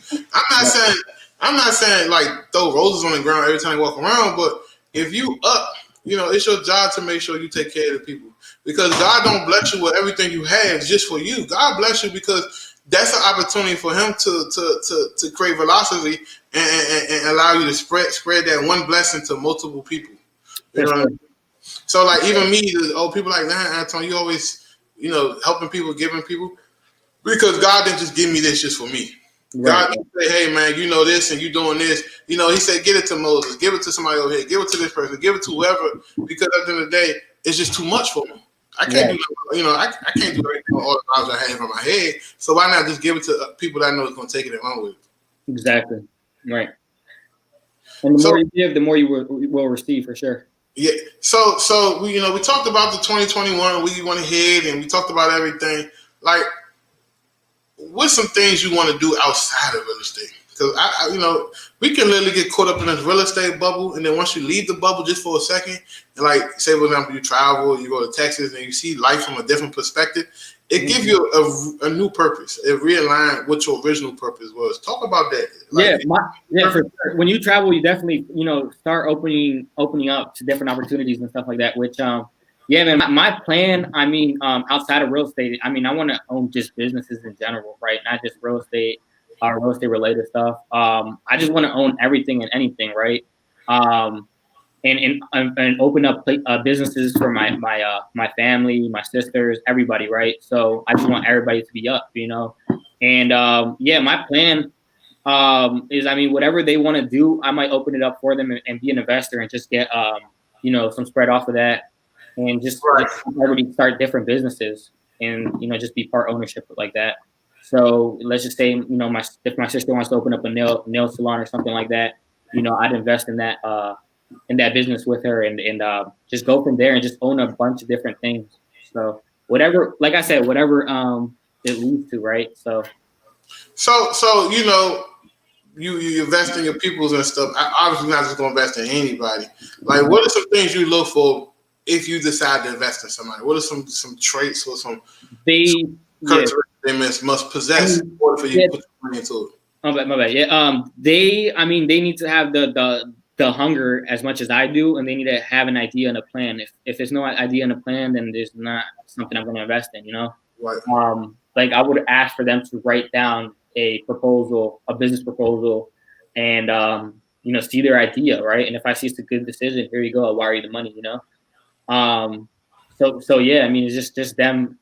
I'm not saying like throw roses on the ground every time you walk around, but if you up, it's your job to make sure you take care of the people. Because God don't bless you with everything you have just for you. God bless you because that's an opportunity for Him to create velocity and allow you to spread that one blessing to multiple people. You know what I mean? So like even me, people like, man, Anton, you always helping people, giving people, because God didn't just give me this just for me. Right. God didn't say, hey man, you know this and you doing this. He said, give it to Moses, give it to somebody over here, give it to this person, give it to whoever, because at the end of the day, it's just too much for me. I can't do, I can't do everything all the knowledge I have in my head. So why not just give it to people that I know is going to take it and run with it? Exactly. Right. And the more you give, the more you will receive, for sure. Yeah. So we talked about the 2021. We went ahead and we talked about everything. Like, what's some things you want to do outside of real estate? Because we can literally get caught up in this real estate bubble, and then once you leave the bubble just for a second, and like say for example you travel, you go to Texas, and you see life from a different perspective, it gives you a new purpose. It realigns what your original purpose was. Talk about that. For sure. When you travel, you definitely start opening up to different opportunities and stuff like that. Which man, my plan. Outside of real estate, I want to own just businesses in general, right? Not just real estate. Real estate related stuff. I just want to own everything and anything, right? And open up businesses for my family, my sisters, everybody, right? So I just want everybody to be up, And my plan is, whatever they want to do, I might open it up for them and be an investor and just get some spread off of that, and just everybody start different businesses and just be part ownership like that. So let's just say, if my sister wants to open up a nail salon or something like that, I'd invest in that business with her and just go from there and just own a bunch of different things. So whatever, like I said, whatever it leads to, right? So you know, you invest in your peoples and stuff. Obviously, not just going to invest in anybody. Like, what are some things you look for if you decide to invest in somebody? What are some traits or some characteristics they must possess in order for you to put money into it? My bad. Yeah. They need to have the hunger as much as I do, and they need to have an idea and a plan. If there's no idea and a plan, then there's not something I'm going to invest in. You know. Right. Like I would ask for them to write down a proposal, a business proposal, and see their idea, right? And if I see it's a good decision, here you go, I'll wire you the money, you know. So yeah, I mean, it's just them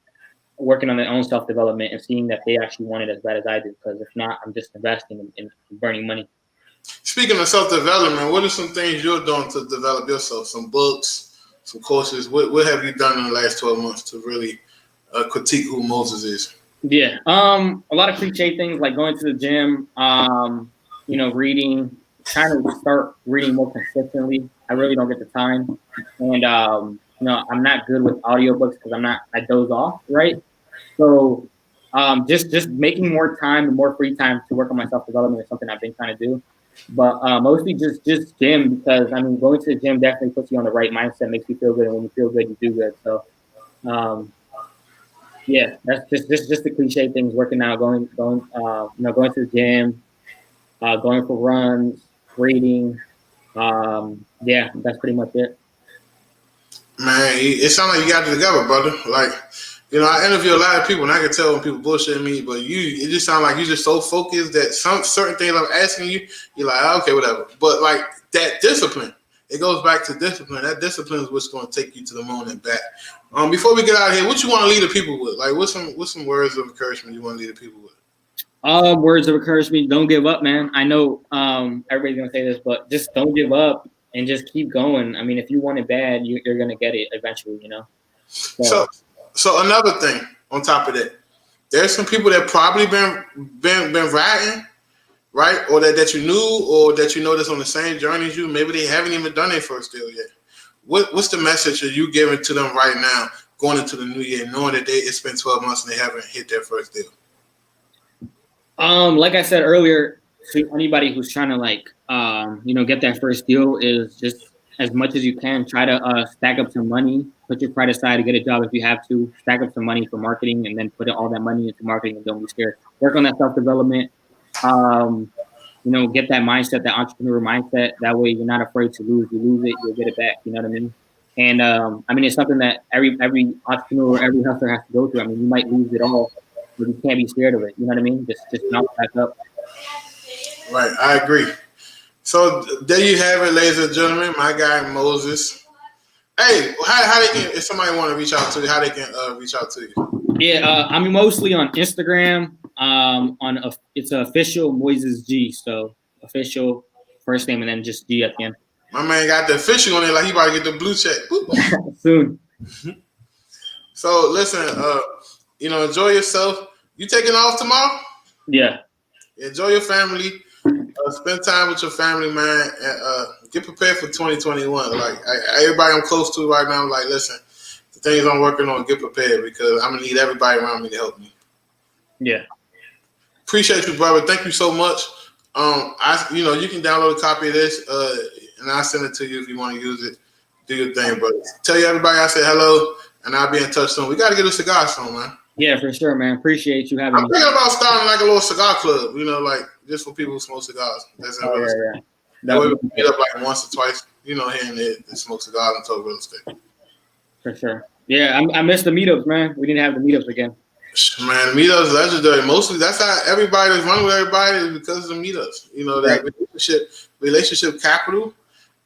working on their own self development and seeing that they actually want it as bad as I do. Because if not, I'm just investing in burning money. Speaking of self development, what are some things you're doing to develop yourself? Some books, some courses. What have you done in the last 12 months to really critique who Moses is? Yeah. A lot of cliche things like going to the gym, reading, trying to start reading more consistently. I really don't get the time. And, I'm not good with audiobooks because I doze off, right? So just making more time and more free time to work on my self-development is something I've been trying to do. But mostly just gym because, going to the gym definitely puts you on the right mindset, makes you feel good. And when you feel good, you do good. So, yeah, that's just the cliche things. Working out, going to the gym, going for runs, reading. Yeah, that's pretty much it. Man, it sounds like you got it together, brother. Like, I interview a lot of people, and I can tell when people bullshit me. But it just sounds like you're just so focused that some certain things I'm asking you, you're like, okay, whatever. But like that discipline, it goes back to discipline. That discipline is what's going to take you to the moon and back. Before we get out of here, what you want to leave the people with? Like, what's some words of encouragement you want to leave the people with? Words of encouragement: don't give up, man. I know everybody's gonna say this, but just don't give up and just keep going. I mean, if you want it bad, you're gonna get it eventually, you know. So another thing on top of that, there's some people that probably been riding, right, or that you knew, or that you know that's on the same journey as you. Maybe they haven't even done their first deal yet. What's the message are you giving to them right now, going into the new year, knowing that it's been 12 months and they haven't hit their first deal? Like I said earlier, to anybody who's trying to get that first deal, is just as much as you can try to stack up some money, put your pride aside to get a job if you have to, stack up some money for marketing, and then put all that money into marketing and don't be scared. Work on that self-development. Get that mindset, that entrepreneur mindset. That way you're not afraid to lose. You lose it, you'll get it back. You know what I mean? And it's something that every entrepreneur, every hustler has to go through. I mean, you might lose it all, but you can't be scared of it. You know what I mean? Just bounce back up. Right, I agree. So there you have it, ladies and gentlemen. My guy Moses. Hey, how they can, if somebody want to reach out to you, how they can reach out to you? Yeah, I'm mostly on Instagram. It's official Moises G. So official first name and then just G at the end. My man got the official on it, like he about to get the blue check. Soon. So listen, enjoy yourself. You taking off tomorrow? Yeah. Enjoy your family. Spend time with your family, man. And, get prepared for 2021. Like everybody I'm close to right now, I'm like, listen, the things I'm working on, get prepared because I'm gonna need everybody around me to help me. Yeah. Appreciate you, brother. Thank you so much. You can download a copy of this, and I'll send it to you if you want to use it. Do your thing, brother. Tell everybody I said hello, and I'll be in touch soon. We got to get a cigar soon, man. Yeah, for sure, man. Appreciate you having me. I'm thinking about starting like a little cigar club, like just for people who smoke cigars. That's in real estate. Yeah. That way we can meet up like once or twice, here and there, and smoke cigars and talk real estate. For sure. Yeah, I miss the meetups, man. We need to have the meetups again. Man, meetups legendary. Mostly that's how everybody's running with everybody is because of the meetups. That relationship capital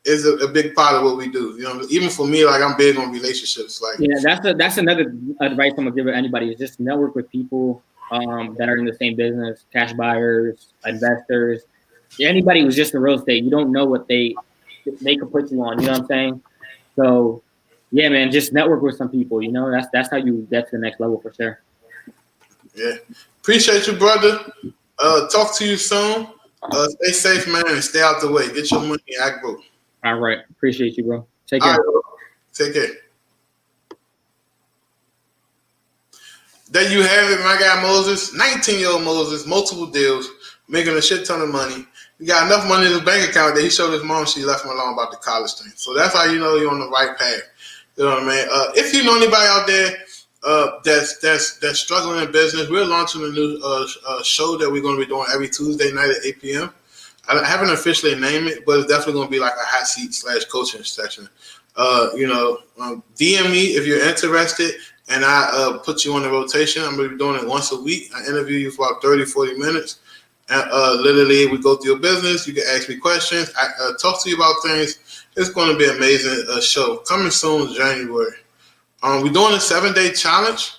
is a big part of what we do. Even for me, like I'm big on relationships. Like that's another advice I'm gonna give to anybody is just network with people that are in the same business, cash buyers, investors, anybody who's just in real estate. You don't know what they could put you on. You know what I'm saying? So yeah, man, just network with some people. That's how you get to the next level for sure. Yeah. Appreciate you, brother. Talk to you soon. Stay safe, man, and stay out the way. Get your money, act broke. All right. Appreciate you, bro. Take care. Right, take care. There you have it, my guy Moses, 19-year-old Moses, multiple deals, making a shit ton of money. He got enough money in his bank account that he showed his mom she left him alone about the college thing. So that's how you know you're on the right path. You know what I mean? If you know anybody out there that's struggling in business, we're launching a new show that we're going to be doing every Tuesday night at 8 p.m. I haven't officially named it, but it's definitely going to be like a hot seat / coaching section. DM me if you're interested, and I put you on the rotation. I'm going to be doing it once a week. I interview you for about 30, 40 minutes. And literally, we go through your business. You can ask me questions. I talk to you about things. It's going to be an amazing show. Coming soon, January. We're doing a 7-day challenge,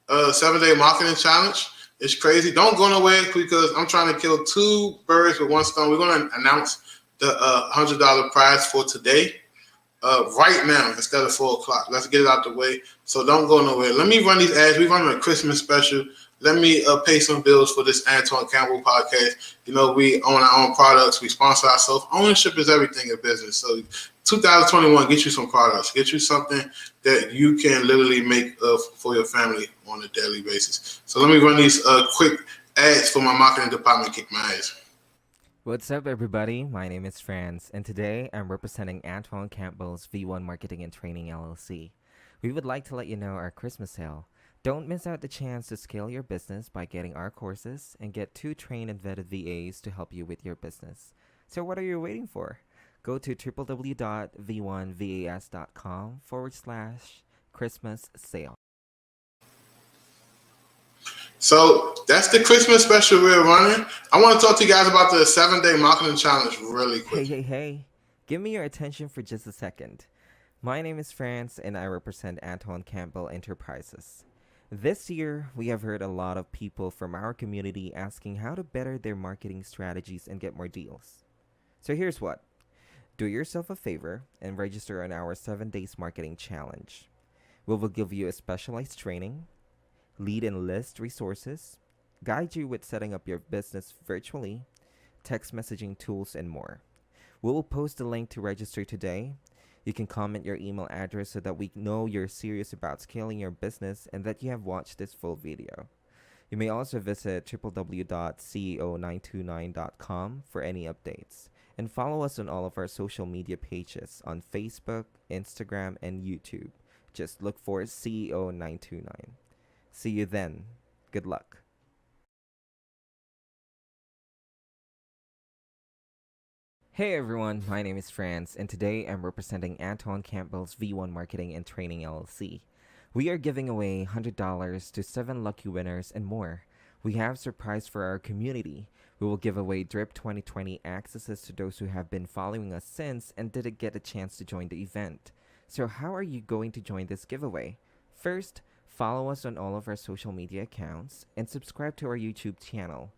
7-day marketing challenge. It's crazy. Don't go nowhere because I'm trying to kill 2 birds with 1 stone. We're going to announce the $100 prize for today. Right now instead of 4 o'clock. Let's get it out the way. So don't go nowhere. Let me run these ads. We're running a Christmas special. Let me pay some bills for this Antoine Campbell podcast. You know, we own our own products. We sponsor ourselves. Ownership is everything in business. So 2021, get you some products. Get you something that you can literally make for your family on a daily basis. So let me run these quick ads for my marketing department. Kick my ass. What's up, everybody? My name is Franz, and today I'm representing Antoine Campbell's V1 Marketing and Training LLC. We would like to let you know our Christmas sale. Don't miss out the chance to scale your business by getting our courses and get 2 trained and vetted VAs to help you with your business. So what are you waiting for? Go to www.v1vas.com/Christmas sale. So that's the Christmas special we're running. I want to talk to you guys about the 7-day marketing challenge really quick. Hey. Give me your attention for just a second. My name is Franz, and I represent Antoine Campbell Enterprises. This year, we have heard a lot of people from our community asking how to better their marketing strategies and get more deals. So here's what. Do yourself a favor and register on our 7 days marketing challenge. We will give you a specialized training, lead and list resources, guide you with setting up your business virtually, text messaging tools, and more. We will post a link to register today. You can comment your email address so that we know you're serious about scaling your business and that you have watched this full video. You may also visit www.ceo929.com for any updates. And follow us on all of our social media pages on Facebook, Instagram, and YouTube. Just look for CEO929. See you then. Good luck. Hey everyone, my name is Franz, and today I'm representing Antoine Campbell's V1 Marketing and Training LLC. We are giving away $100 to 7 lucky winners and more. We have surprise for our community. We will give away DRIP 2020 accesses to those who have been following us since and didn't get a chance to join the event. So how are you going to join this giveaway? First, follow us on all of our social media accounts and subscribe to our YouTube channel.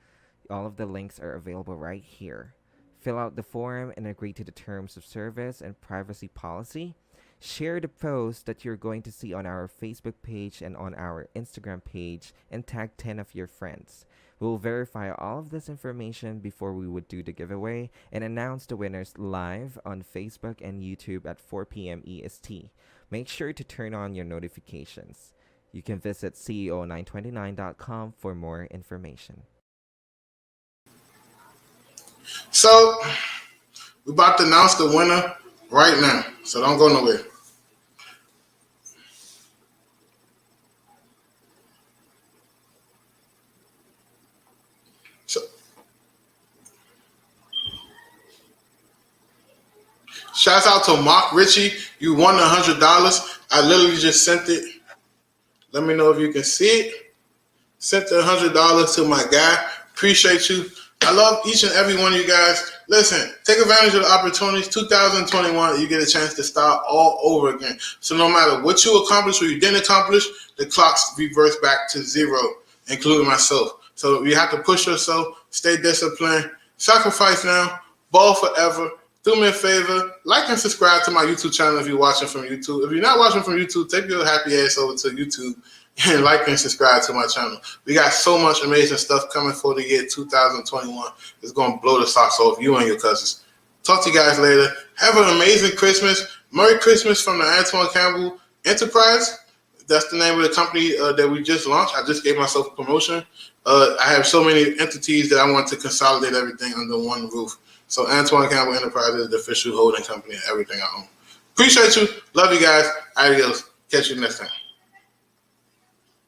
All of the links are available right here. Fill out the form and agree to the terms of service and privacy policy. Share the post that you're going to see on our Facebook page and on our Instagram page and tag 10 of your friends. We'll verify all of this information before we would do the giveaway and announce the winners live on Facebook and YouTube at 4 p.m. EST. Make sure to turn on your notifications. You can visit CEO929.com for more information. So we're about to announce the winner right now. So don't go nowhere. So, shouts out to Mark Ritchie. You won $100. I literally just sent it. Let me know if you can see it. Sent the $100 to my guy. Appreciate you. I love each and every one of you guys. Listen, take advantage of the opportunities. 2021, you get a chance to start all over again. So no matter what you accomplish or you didn't accomplish, the clocks reverse back to 0, including myself. So you have to push yourself, stay disciplined, sacrifice now, ball forever. Do me a favor, like and subscribe to my YouTube channel if you're watching from YouTube. If you're not watching from YouTube, take your happy ass over to YouTube and like and subscribe to my channel. We got so much amazing stuff coming for the year 2021. It's going to blow the socks off you and your cousins. Talk to you guys later. Have an amazing Christmas. Merry Christmas from the Antoine Campbell Enterprise. that's the name of the company that we just launched. I just gave myself a promotion. I have so many entities that I want to consolidate everything under one roof. So Antoine Campbell Enterprises is the official holding company of everything I own. Appreciate you. Love you guys. Adios. Catch you next time.